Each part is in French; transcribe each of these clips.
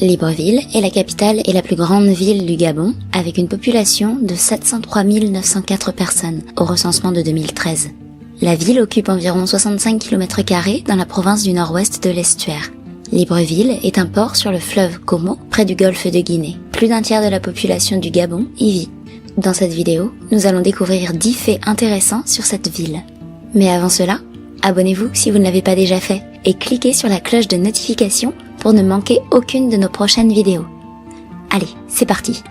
Libreville est la capitale et la plus grande ville du Gabon, avec une population de 703 904 personnes au recensement de 2013. La ville occupe environ 65 km² dans la province du nord-ouest de l'Estuaire. Libreville est un port sur le fleuve Komo, près du golfe de Guinée. Plus d'un tiers de la population du Gabon y vit. Dans cette vidéo, nous allons découvrir 10 faits intéressants sur cette ville. Mais avant cela, abonnez-vous si vous ne l'avez pas déjà fait et cliquez sur la cloche de notification pour ne manquer aucune de nos prochaines vidéos. Allez, c'est parti!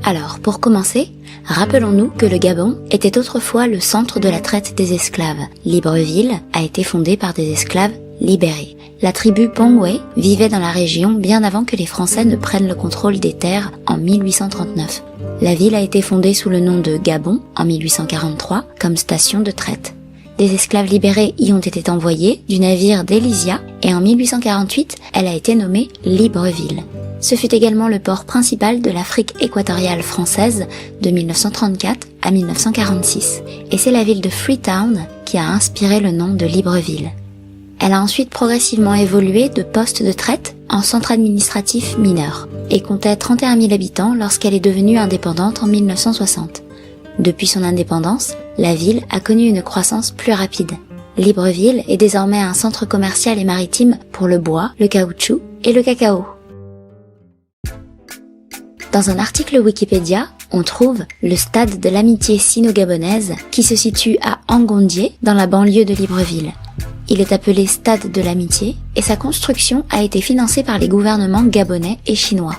Alors, pour commencer, rappelons-nous que le Gabon était autrefois le centre de la traite des esclaves. Libreville a été fondée par des esclaves libérés. La tribu Pongwe vivait dans la région bien avant que les Français ne prennent le contrôle des terres en 1839. La ville a été fondée sous le nom de Gabon en 1843 comme station de traite. Des esclaves libérés y ont été envoyés du navire d'Elysia et en 1848, elle a été nommée Libreville. Ce fut également le port principal de l'Afrique équatoriale française de 1934 à 1946. Et c'est la ville de Freetown qui a inspiré le nom de Libreville. Elle a ensuite progressivement évolué de poste de traite en centre administratif mineur et comptait 31 000 habitants lorsqu'elle est devenue indépendante en 1960. Depuis son indépendance, la ville a connu une croissance plus rapide. Libreville est désormais un centre commercial et maritime pour le bois, le caoutchouc et le cacao. Dans un article Wikipédia, on trouve le stade de l'amitié sino-gabonaise qui se situe à Angondié dans la banlieue de Libreville. Il est appelé stade de l'amitié et sa construction a été financée par les gouvernements gabonais et chinois.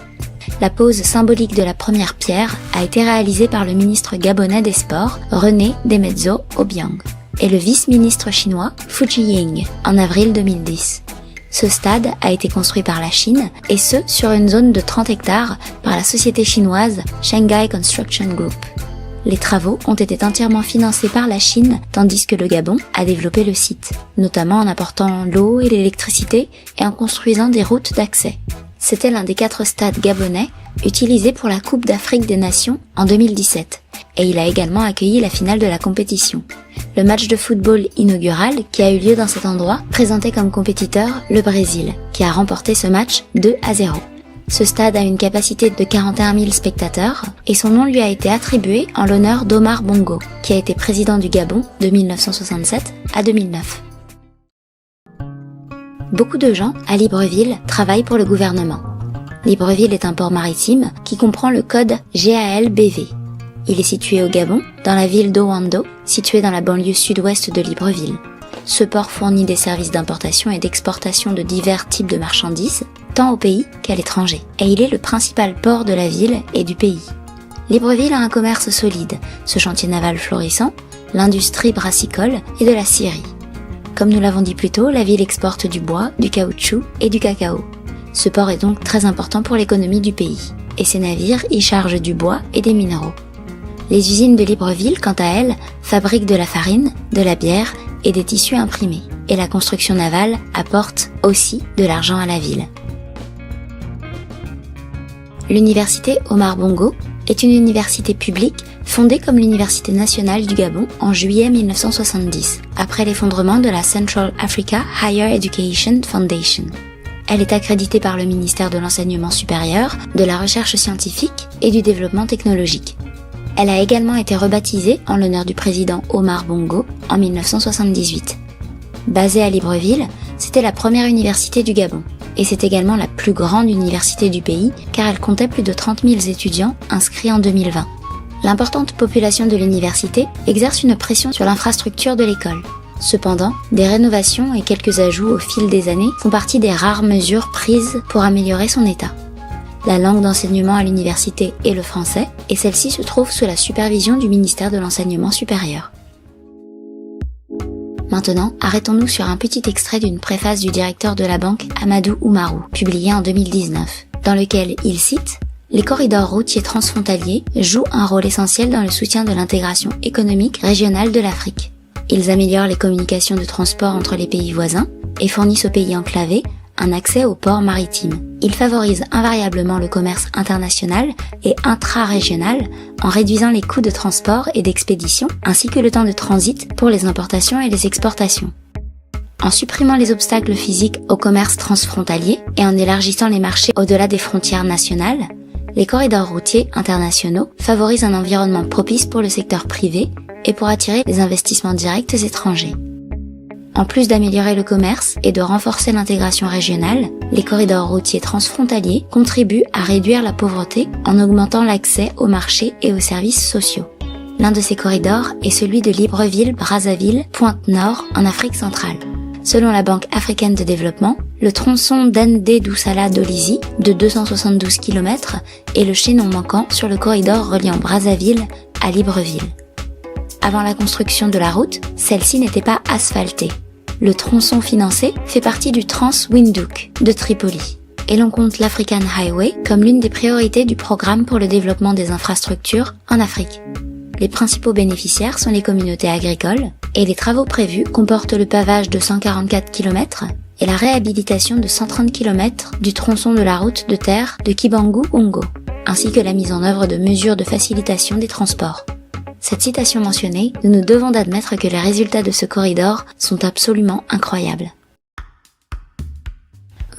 La pose symbolique de la première pierre a été réalisée par le ministre gabonais des Sports, René Demezzo Obiang, et le vice-ministre chinois, Fu Jiying, en avril 2010. Ce stade a été construit par la Chine, et ce, sur une zone de 30 hectares par la société chinoise Shanghai Construction Group. Les travaux ont été entièrement financés par la Chine, tandis que le Gabon a développé le site, notamment en apportant l'eau et l'électricité et en construisant des routes d'accès. C'était l'un des 4 stades gabonais utilisés pour la Coupe d'Afrique des Nations en 2017, et il a également accueilli la finale de la compétition. Le match de football inaugural qui a eu lieu dans cet endroit présentait comme compétiteur le Brésil, qui a remporté ce match 2-0. Ce stade a une capacité de 41 000 spectateurs et son nom lui a été attribué en l'honneur d'Omar Bongo, qui a été président du Gabon de 1967 à 2009. Beaucoup de gens à Libreville travaillent pour le gouvernement. Libreville est un port maritime qui comprend le code GAL-BV. Il est situé au Gabon, dans la ville d'Owando, située dans la banlieue sud-ouest de Libreville. Ce port fournit des services d'importation et d'exportation de divers types de marchandises, tant au pays qu'à l'étranger. Et il est le principal port de la ville et du pays. Libreville a un commerce solide, ce chantier naval florissant, l'industrie brassicole et de la scierie. Comme nous l'avons dit plus tôt, la ville exporte du bois, du caoutchouc et du cacao. Ce port est donc très important pour l'économie du pays. Et ses navires y chargent du bois et des minéraux. Les usines de Libreville, quant à elles, fabriquent de la farine, de la bière et des tissus imprimés. Et la construction navale apporte aussi de l'argent à la ville. L'université Omar Bongo est une université publique fondée comme l'Université nationale du Gabon en juillet 1970, après l'effondrement de la Central Africa Higher Education Foundation. Elle est accréditée par le ministère de l'Enseignement supérieur, de la Recherche scientifique et du Développement technologique. Elle a également été rebaptisée en l'honneur du président Omar Bongo en 1978. Basée à Libreville, c'était la première université du Gabon. Et c'est également la plus grande université du pays car elle comptait plus de 30 000 étudiants inscrits en 2020. L'importante population de l'université exerce une pression sur l'infrastructure de l'école. Cependant, des rénovations et quelques ajouts au fil des années font partie des rares mesures prises pour améliorer son état. La langue d'enseignement à l'université est le français et celle-ci se trouve sous la supervision du ministère de l'Enseignement supérieur. Maintenant, arrêtons-nous sur un petit extrait d'une préface du directeur de la banque Amadou Oumarou, publiée en 2019, dans lequel il cite « Les corridors routiers transfrontaliers jouent un rôle essentiel dans le soutien de l'intégration économique régionale de l'Afrique. Ils améliorent les communications de transport entre les pays voisins et fournissent aux pays enclavés un accès aux ports maritimes. Ils favorisent invariablement le commerce international et intra-régional en réduisant les coûts de transport et d'expédition ainsi que le temps de transit pour les importations et les exportations. En supprimant les obstacles physiques au commerce transfrontalier et en élargissant les marchés au-delà des frontières nationales, les corridors routiers internationaux favorisent un environnement propice pour le secteur privé et pour attirer les investissements directs étrangers. En plus d'améliorer le commerce et de renforcer l'intégration régionale, les corridors routiers transfrontaliers contribuent à réduire la pauvreté en augmentant l'accès aux marchés et aux services sociaux. L'un de ces corridors est celui de Libreville-Brazzaville, Pointe-Nord, en Afrique centrale. Selon la Banque africaine de développement, le tronçon d'Ndé-Doussala-Dolisie, de 272 km, est le chaînon manquant sur le corridor reliant Brazzaville à Libreville. Avant la construction de la route, celle-ci n'était pas asphaltée. Le tronçon financé fait partie du Trans-Windhoek de Tripoli. Et l'on compte l'African Highway comme l'une des priorités du programme pour le développement des infrastructures en Afrique. Les principaux bénéficiaires sont les communautés agricoles et les travaux prévus comportent le pavage de 144 km et la réhabilitation de 130 km du tronçon de la route de terre de Kibangu-Ungo, ainsi que la mise en œuvre de mesures de facilitation des transports. Cette citation mentionnée, nous nous devons d'admettre que les résultats de ce corridor sont absolument incroyables.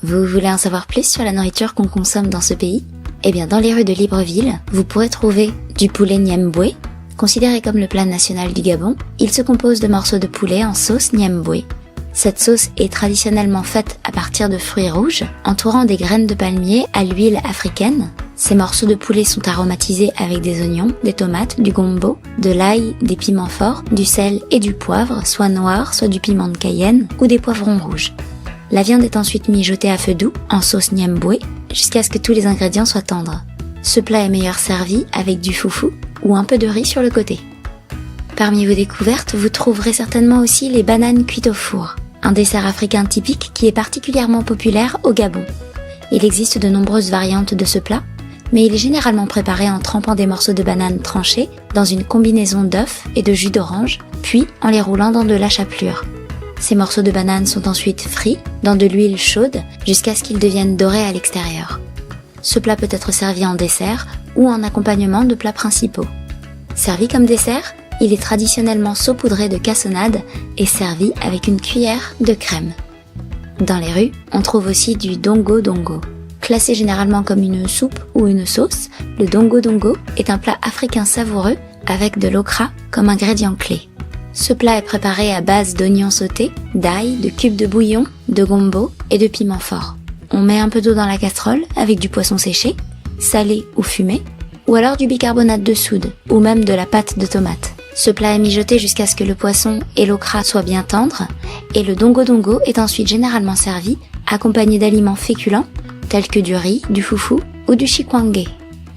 Vous voulez en savoir plus sur la nourriture qu'on consomme dans ce pays ? Eh bien, dans les rues de Libreville, vous pourrez trouver du poulet Niemboué. Considéré comme le plat national du Gabon, il se compose de morceaux de poulet en sauce Niemboué. Cette sauce est traditionnellement faite à partir de fruits rouges, entourant des graines de palmier à l'huile africaine. Ces morceaux de poulet sont aromatisés avec des oignons, des tomates, du gombo, de l'ail, des piments forts, du sel et du poivre, soit noir, soit du piment de Cayenne ou des poivrons rouges. La viande est ensuite mijotée à feu doux, en sauce Niemboué, jusqu'à ce que tous les ingrédients soient tendres. Ce plat est meilleur servi avec du foufou ou un peu de riz sur le côté. Parmi vos découvertes, vous trouverez certainement aussi les bananes cuites au four, un dessert africain typique qui est particulièrement populaire au Gabon. Il existe de nombreuses variantes de ce plat, mais il est généralement préparé en trempant des morceaux de banane tranchés dans une combinaison d'œufs et de jus d'orange, puis en les roulant dans de la chapelure. Ces morceaux de banane sont ensuite frits dans de l'huile chaude jusqu'à ce qu'ils deviennent dorés à l'extérieur. Ce plat peut être servi en dessert ou en accompagnement de plats principaux. Servi comme dessert, il est traditionnellement saupoudré de cassonade et servi avec une cuillère de crème. Dans les rues, on trouve aussi du dongo-dongo. Classé généralement comme une soupe ou une sauce, le dongo-dongo est un plat africain savoureux avec de l'okra comme ingrédient clé. Ce plat est préparé à base d'oignons sautés, d'ail, de cubes de bouillon, de gombo et de piment fort. On met un peu d'eau dans la casserole avec du poisson séché, salé ou fumé, ou alors du bicarbonate de soude, ou même de la pâte de tomate. Ce plat est mijoté jusqu'à ce que le poisson et l'okra soient bien tendres, et le dongo-dongo est ensuite généralement servi accompagné d'aliments féculents, tels que du riz, du foufou ou du chikwangé.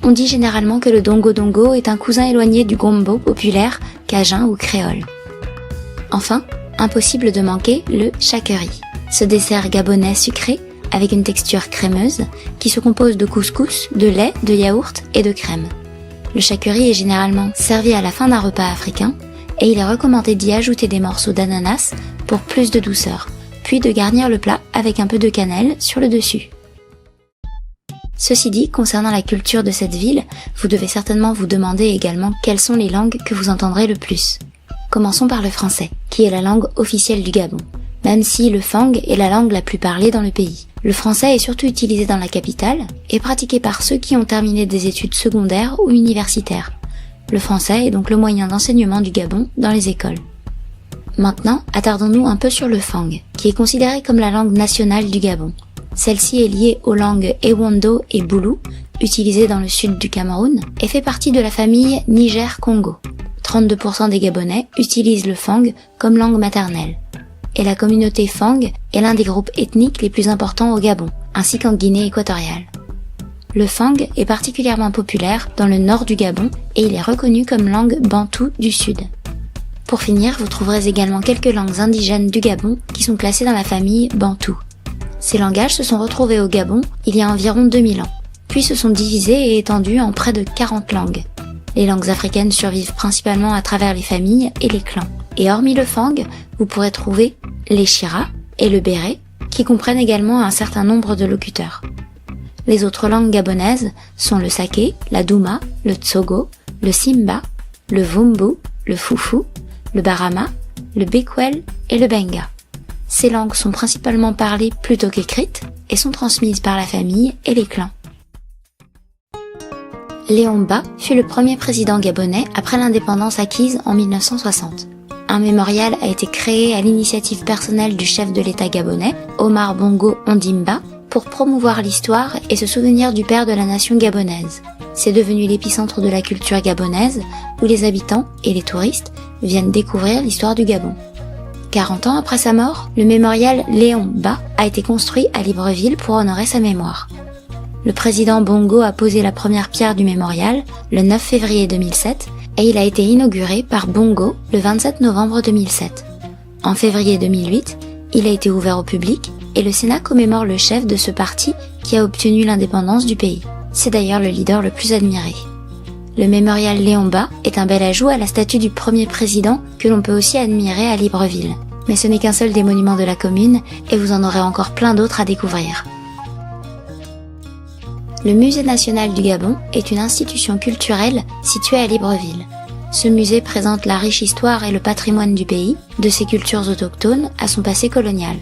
On dit généralement que le dongo-dongo est un cousin éloigné du gombo populaire, cajun ou créole. Enfin, impossible de manquer le chakeri, ce dessert gabonais sucré avec une texture crémeuse qui se compose de couscous, de lait, de yaourt et de crème. Le chakeri est généralement servi à la fin d'un repas africain et il est recommandé d'y ajouter des morceaux d'ananas pour plus de douceur, puis de garnir le plat avec un peu de cannelle sur le dessus. Ceci dit, concernant la culture de cette ville, vous devez certainement vous demander également quelles sont les langues que vous entendrez le plus. Commençons par le français, qui est la langue officielle du Gabon, même si le fang est la langue la plus parlée dans le pays. Le français est surtout utilisé dans la capitale et pratiqué par ceux qui ont terminé des études secondaires ou universitaires. Le français est donc le moyen d'enseignement du Gabon dans les écoles. Maintenant, attardons-nous un peu sur le fang, qui est considéré comme la langue nationale du Gabon. Celle-ci est liée aux langues Ewondo et Boulou, utilisées dans le sud du Cameroun, et fait partie de la famille Niger-Congo. 32% des Gabonais utilisent le fang comme langue maternelle. Et la communauté fang est l'un des groupes ethniques les plus importants au Gabon, ainsi qu'en Guinée équatoriale. Le fang est particulièrement populaire dans le nord du Gabon et il est reconnu comme langue bantoue du sud. Pour finir, vous trouverez également quelques langues indigènes du Gabon qui sont classées dans la famille bantoue. Ces langages se sont retrouvés au Gabon il y a environ 2000 ans, puis se sont divisés et étendus en près de 40 langues. Les langues africaines survivent principalement à travers les familles et les clans. Et hormis le fang, vous pourrez trouver les Shira et le Béré, qui comprennent également un certain nombre de locuteurs. Les autres langues gabonaises sont le saké, la douma, le tsogo, le simba, le vumbu, le foufou, le barama, le bekwel et le benga. Ces langues sont principalement parlées plutôt qu'écrites et sont transmises par la famille et les clans. Léon Mba fut le premier président gabonais après l'indépendance acquise en 1960. Un mémorial a été créé à l'initiative personnelle du chef de l'État gabonais, Omar Bongo Ondimba, pour promouvoir l'histoire et se souvenir du père de la nation gabonaise. C'est devenu l'épicentre de la culture gabonaise, où les habitants et les touristes viennent découvrir l'histoire du Gabon. 40 ans après sa mort, le mémorial Léon Mba a été construit à Libreville pour honorer sa mémoire. Le président Bongo a posé la première pierre du mémorial le 9 février 2007 et il a été inauguré par Bongo le 27 novembre 2007. En février 2008, il a été ouvert au public et le Sénat commémore le chef de ce parti qui a obtenu l'indépendance du pays. C'est d'ailleurs le leader le plus admiré. Le mémorial Léon Mba est un bel ajout à la statue du premier président que l'on peut aussi admirer à Libreville. Mais ce n'est qu'un seul des monuments de la commune et vous en aurez encore plein d'autres à découvrir. Le Musée national du Gabon est une institution culturelle située à Libreville. Ce musée présente la riche histoire et le patrimoine du pays, de ses cultures autochtones à son passé colonial.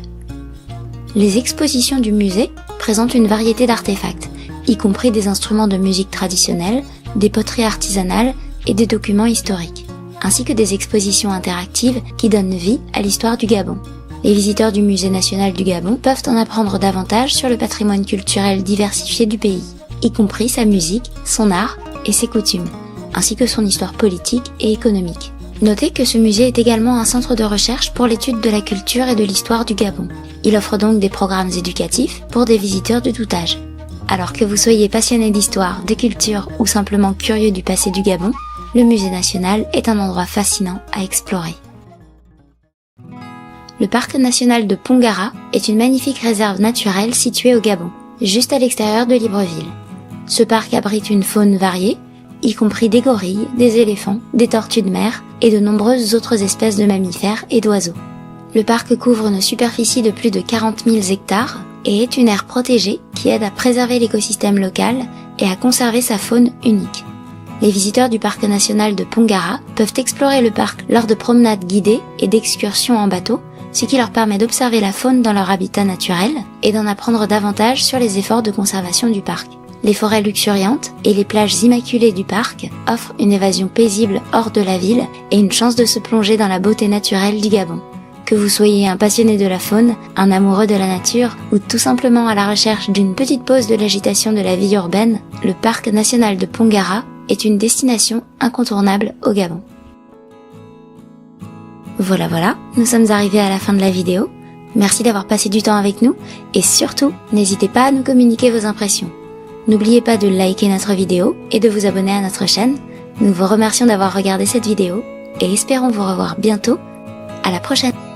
Les expositions du musée présentent une variété d'artefacts, y compris des instruments de musique traditionnels, des poteries artisanales et des documents historiques, ainsi que des expositions interactives qui donnent vie à l'histoire du Gabon. Les visiteurs du Musée national du Gabon peuvent en apprendre davantage sur le patrimoine culturel diversifié du pays, y compris sa musique, son art et ses coutumes, ainsi que son histoire politique et économique. Notez que ce musée est également un centre de recherche pour l'étude de la culture et de l'histoire du Gabon. Il offre donc des programmes éducatifs pour des visiteurs de tout âge. Alors que vous soyez passionné d'histoire, de culture ou simplement curieux du passé du Gabon, le Musée national est un endroit fascinant à explorer. Le parc national de Pongara est une magnifique réserve naturelle située au Gabon, juste à l'extérieur de Libreville. Ce parc abrite une faune variée, y compris des gorilles, des éléphants, des tortues de mer et de nombreuses autres espèces de mammifères et d'oiseaux. Le parc couvre une superficie de plus de 40 000 hectares et est une aire protégée qui aide à préserver l'écosystème local et à conserver sa faune unique. Les visiteurs du parc national de Pongara peuvent explorer le parc lors de promenades guidées et d'excursions en bateau, ce qui leur permet d'observer la faune dans leur habitat naturel et d'en apprendre davantage sur les efforts de conservation du parc. Les forêts luxuriantes et les plages immaculées du parc offrent une évasion paisible hors de la ville et une chance de se plonger dans la beauté naturelle du Gabon. Que vous soyez un passionné de la faune, un amoureux de la nature ou tout simplement à la recherche d'une petite pause de l'agitation de la vie urbaine, le parc national de Pongara est une destination incontournable au Gabon. Voilà, nous sommes arrivés à la fin de la vidéo. Merci d'avoir passé du temps avec nous et surtout, n'hésitez pas à nous communiquer vos impressions. N'oubliez pas de liker notre vidéo et de vous abonner à notre chaîne. Nous vous remercions d'avoir regardé cette vidéo et espérons vous revoir bientôt. À la prochaine!